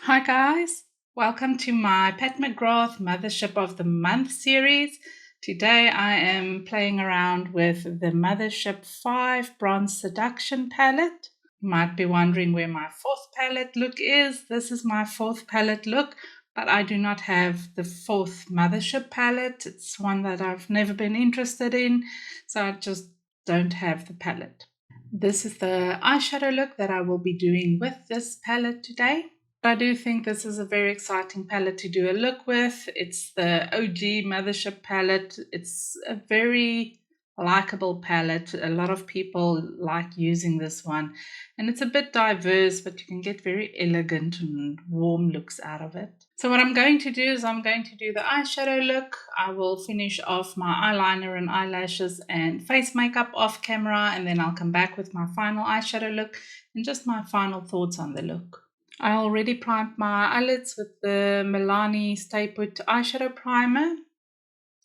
Hi guys, welcome to my Pat McGrath Mothership of the Month series. Today I am playing around with the Mothership 5 Bronze Seduction palette. You might be wondering where my fourth palette look is. This is my fourth palette look, but I do not have the fourth Mothership palette. It's one that I've never been interested in, so I just don't have the palette. This is the eyeshadow look that I will be doing with this palette today. I do think this is a very exciting palette to do a look with. It's the OG Mothership palette. It's a very likable palette. A lot of people like using this one. And it's a bit diverse, but you can get very elegant and warm looks out of it. So what I'm going to do is I'm going to do the eyeshadow look. I will finish off my eyeliner and eyelashes and face makeup off camera, and then I'll come back with my final eyeshadow look and just my final thoughts on the look. I already primed my eyelids with the Milani Stay Put eyeshadow primer.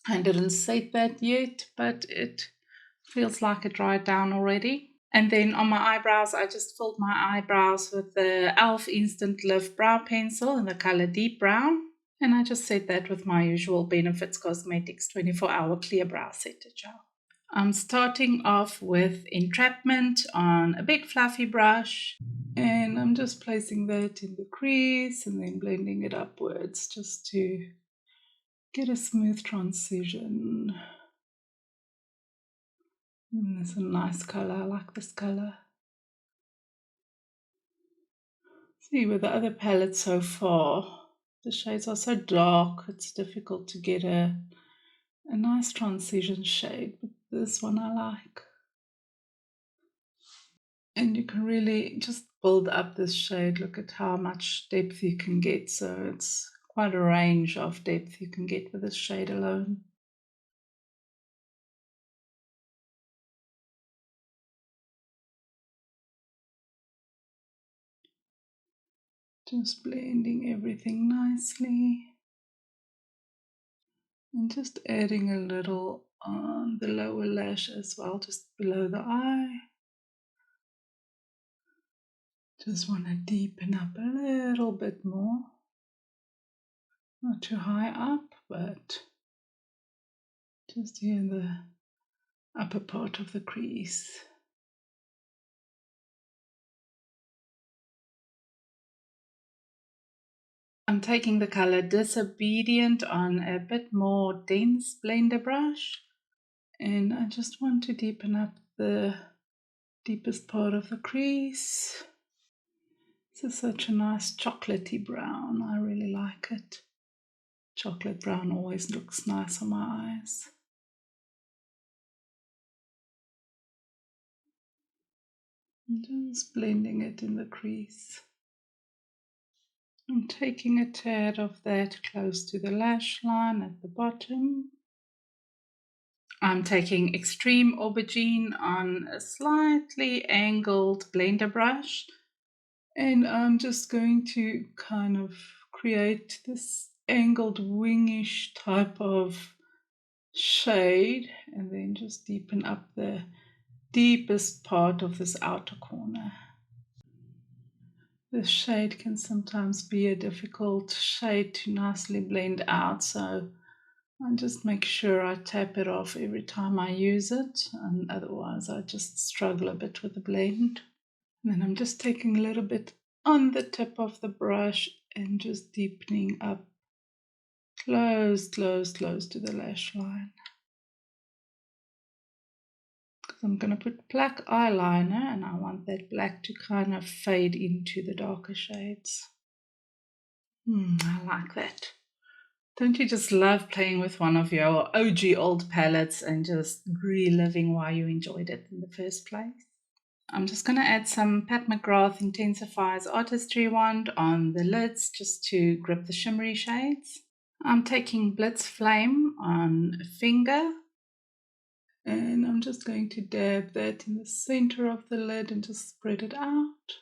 I didn't set that yet, but it feels like it dried down already. And then on my eyebrows, I just filled my eyebrows with the e.l.f. Instant Lift Brow Pencil in the color Deep Brown. And I just set that with my usual Benefits Cosmetics 24-hour clear brow setter gel. I'm starting off with Entrapment on a big fluffy brush. And I'm just placing that in the crease and then blending it upwards just to get a smooth transition. And there's a nice color. I like this color. See, with the other palettes so far, the shades are so dark, it's difficult to get a nice transition shade. But this one I like. And you can really just build up this shade. Look at how much depth you can get. So it's quite a range of depth you can get with this shade alone. Just blending everything nicely. And just adding a little on the lower lash as well, just below the eye. Just want to deepen up a little bit more. Not too high up, but just here in the upper part of the crease. I'm taking the color Disobedient on a bit more dense blender brush. And I just want to deepen up the deepest part of the crease. This is such a nice chocolatey brown. I really like it. Chocolate brown always looks nice on my eyes. And just blending it in the crease. I'm taking a tad of that close to the lash line at the bottom. I'm taking Extreme Aubergine on a slightly angled blender brush. And I'm just going to kind of create this angled wingish type of shade and then just deepen up the deepest part of this outer corner. This shade can sometimes be a difficult shade to nicely blend out, so I just make sure I tap it off every time I use it, and otherwise I just struggle a bit with the blend. And then I'm just taking a little bit on the tip of the brush and just deepening up close to the lash line. Because I'm going to put black eyeliner and I want that black to kind of fade into the darker shades. I like that. Don't you just love playing with one of your OG old palettes and just reliving why you enjoyed it in the first place? I'm just going to add some Pat McGrath Intensifies Artistry Wand on the lids just to grip the shimmery shades. I'm taking Blitz Flame on a finger and I'm just going to dab that in the center of the lid and just spread it out.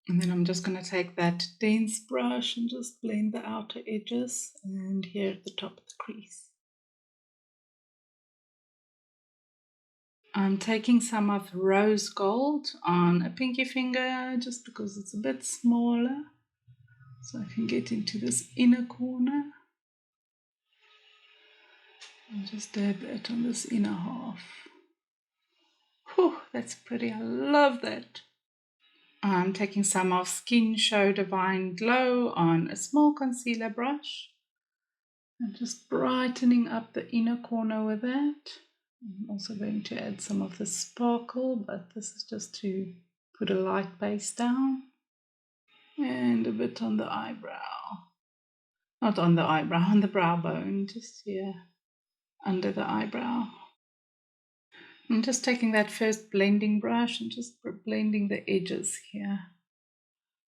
And then I'm just going to take that dense brush and just blend the outer edges and here at the top of the crease. I'm taking some of rose gold on a pinky finger just because it's a bit smaller, so I can get into this inner corner. And just dab that on this inner half. Whew, that's pretty. I love that. I'm taking some of Skin Show Divine Glow on a small concealer brush and just brightening up the inner corner with that. I'm also going to add some of the sparkle, but this is just to put a light base down. And a bit on the eyebrow. Not on the eyebrow, on the brow bone, just here under the eyebrow. I'm just taking that first blending brush and just blending the edges here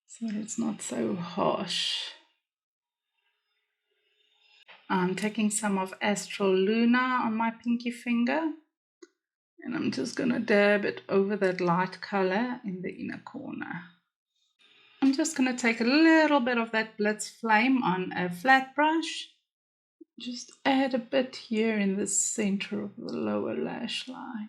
so that it's not so harsh. I'm taking some of Astral Luna on my pinky finger and I'm just going to dab it over that light color in the inner corner. I'm just going to take a little bit of that Blitz Flame on a flat brush. Just add a bit here in the center of the lower lash line.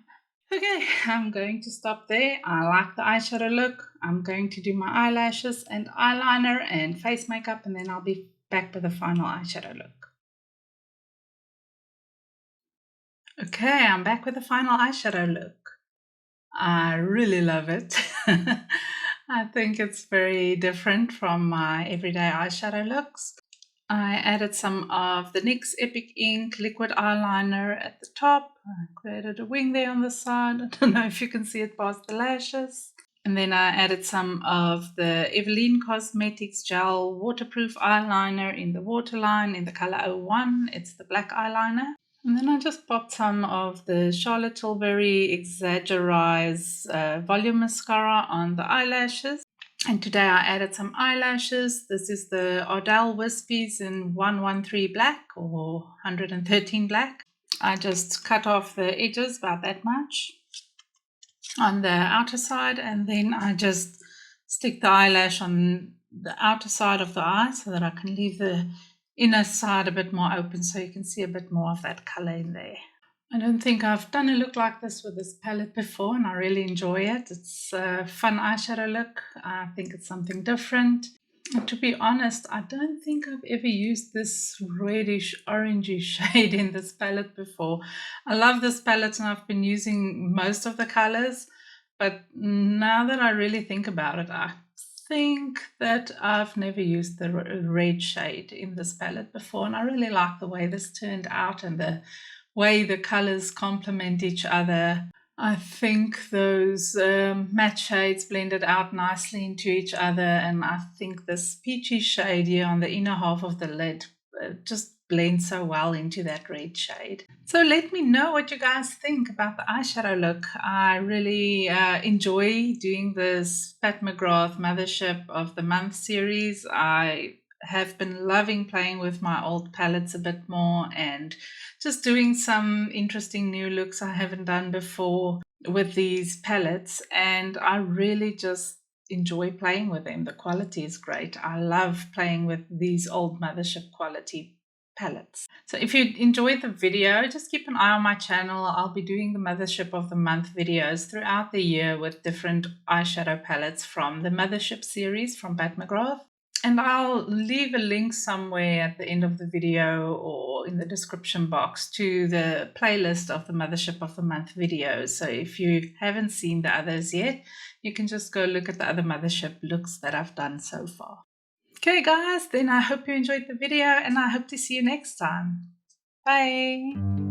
Okay, I'm going to stop there. I like the eyeshadow look. I'm going to do my eyelashes and eyeliner and face makeup, and then I'll be back with the final eyeshadow look. Okay, I'm back with the final eyeshadow look. I really love it. I think it's very different from my everyday eyeshadow looks. I added some of the NYX Epic Ink liquid eyeliner at the top. I created a wing there on the side. I don't know if you can see it past the lashes. And then I added some of the Eveline Cosmetics Gel Waterproof Eyeliner in the waterline in the color 01. It's the black eyeliner. And then I just popped some of the Charlotte Tilbury Exaggerize Volume Mascara on the eyelashes. And today I added some eyelashes. This is the Ardell Wispies in 113 black or 113 black. I just cut off the edges about that much on the outer side, and then I just stick the eyelash on the outer side of the eye so that I can leave the inner side a bit more open so you can see a bit more of that color in there. I don't think I've done a look like this with this palette before, and I really enjoy it. It's a fun eyeshadow look. I think it's something different. And to be honest, I don't think I've ever used this reddish orangey shade in this palette before. I love this palette and I've been using most of the colors, but now that I really think about it, I think that I've never used the red shade in this palette before, and I really like the way this turned out and the way the colors complement each other. I think those matte shades blended out nicely into each other, and I think this peachy shade here on the inner half of the lid just blends so well into that red shade. So let me know what you guys think about the eyeshadow look. I really enjoy doing this Pat McGrath Mothership of the Month series. I have been loving playing with my old palettes a bit more and just doing some interesting new looks I haven't done before with these palettes, and I really just enjoy playing with them. The quality is great. I love playing with these old Mothership quality palettes. So if you enjoyed the video, just keep an eye on my channel. I'll be doing the Mothership of the Month videos throughout the year with different eyeshadow palettes from the Mothership series from Pat McGrath. And I'll leave a link somewhere at the end of the video or in the description box to the playlist of the Mothership of the Month videos. So if you haven't seen the others yet, you can just go look at the other Mothership looks that I've done so far. Okay guys, then I hope you enjoyed the video and I hope to see you next time. Bye!